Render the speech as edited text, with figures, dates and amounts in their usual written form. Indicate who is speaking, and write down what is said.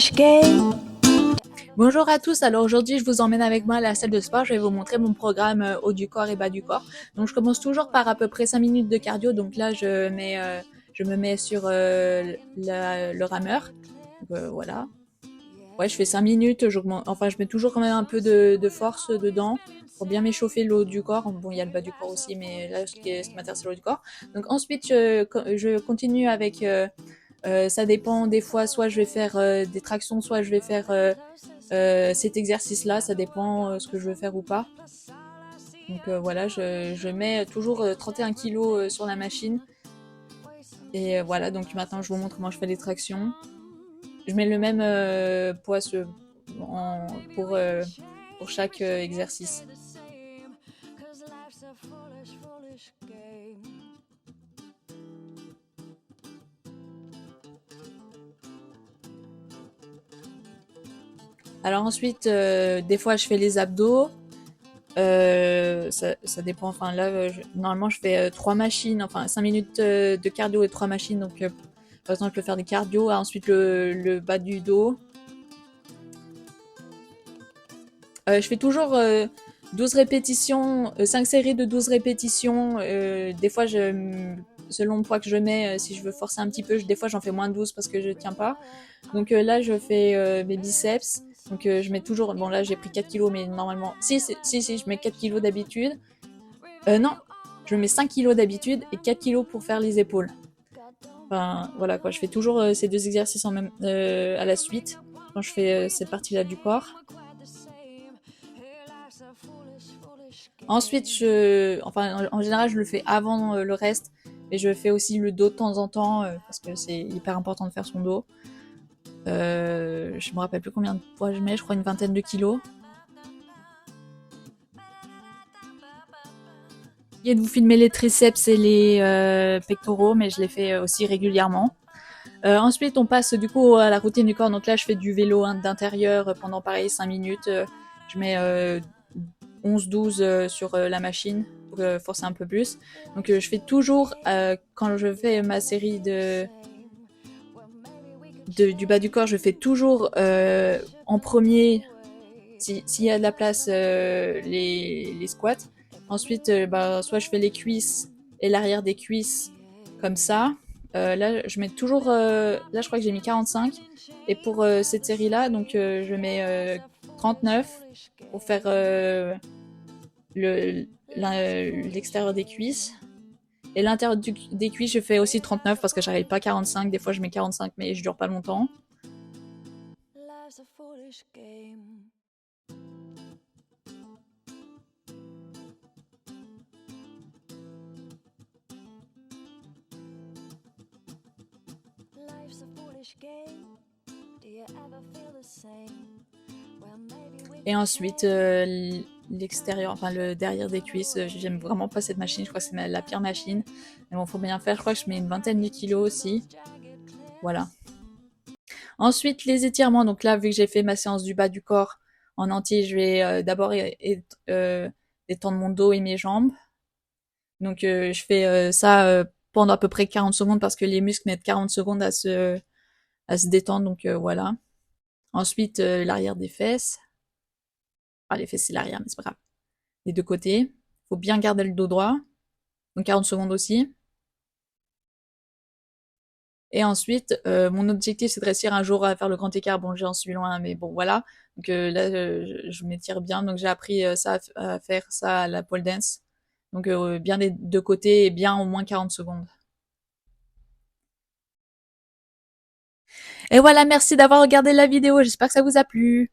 Speaker 1: foolish game.
Speaker 2: Bonjour à tous, alors aujourd'hui je vous emmène avec moi à la salle de sport, je vais vous montrer mon programme haut du corps et bas du corps. Donc je commence toujours par à peu près 5 minutes de cardio, donc là je me mets sur le rameur, donc, voilà. Ouais, je fais 5 minutes, enfin je mets toujours quand même un peu de force dedans pour bien m'échauffer le haut du corps. Bon, il y a le bas du corps aussi, mais là ce qui m'intéresse c'est le haut du corps. Donc ensuite je continue avec, ça dépend des fois, soit je vais faire des tractions, soit je vais faire cet exercice-là, ça dépend ce que je veux faire ou pas. Donc voilà, je mets toujours 31 kg sur la machine. Et voilà, donc maintenant je vous montre comment je fais les tractions. Je mets le même poids pour chaque exercice. Alors ensuite, des fois je fais les abdos. Ça dépend, enfin là, normalement je fais 3 machines, enfin 5 minutes de cardio et 3 machines. Donc par exemple je peux faire des cardio, ensuite le bas du dos. Je fais toujours 12 répétitions, 5 séries de 12 répétitions. Des fois, selon le poids que je mets, si je veux forcer un petit peu, des fois j'en fais moins de 12 parce que je tiens pas. Donc là, je fais mes biceps. Donc je mets toujours, bon là j'ai pris 4 kilos, mais normalement, si, je mets 4 kilos d'habitude. Non, je mets 5 kilos d'habitude et 4 kilos pour faire les épaules. Enfin voilà quoi, je fais toujours ces deux exercices à la suite quand je fais cette partie-là du corps. Ensuite, en général, je le fais avant le reste, mais je fais aussi le dos de temps en temps parce que c'est hyper important de faire son dos. Je me rappelle plus combien de poids je mets, je crois une vingtaine de kilos. Et de vous filmer les triceps et les pectoraux, mais je les fais aussi régulièrement. Ensuite, on passe du coup à la routine du corps. Donc là, je fais du vélo d'intérieur pendant pareil 5 minutes. Je mets 11-12 sur la machine pour forcer un peu plus. Donc je fais toujours, quand je fais ma série du bas du corps, je fais toujours en premier, s'il y a de la place, les squats. Ensuite, soit je fais les cuisses et l'arrière des cuisses comme ça. Là, je mets toujours, là je crois que j'ai mis 45. Et pour cette série-là, donc je mets 39 pour faire l'extérieur des cuisses. Et l'intérieur des cuisses, je fais aussi 39 parce que j'arrive pas à 45. Des fois, je mets 45, mais je dure pas longtemps. Et ensuite, l'extérieur, enfin le derrière des cuisses, j'aime vraiment pas cette machine, je crois que c'est la pire machine. Mais bon, faut bien faire, je crois que je mets une vingtaine de kilos aussi. Voilà. Ensuite, les étirements, donc là, vu que j'ai fait ma séance du bas du corps en entier, je vais d'abord détendre mon dos et mes jambes. Donc je fais ça pendant à peu près 40 secondes parce que les muscles mettent 40 secondes à se détendre, donc voilà. Ensuite, l'arrière des fesses. Ah, les fesses, c'est l'arrière, mais c'est pas grave. Les deux côtés. Faut bien garder le dos droit. Donc 40 secondes aussi. Et ensuite, mon objectif, c'est de réussir un jour à faire le grand écart. Bon, j'en suis loin, mais bon, voilà. Donc là, je m'étire bien. Donc j'ai appris ça à faire ça à la pole dance. Donc bien des deux côtés et bien au moins 40 secondes. Et voilà, merci d'avoir regardé la vidéo. J'espère que ça vous a plu.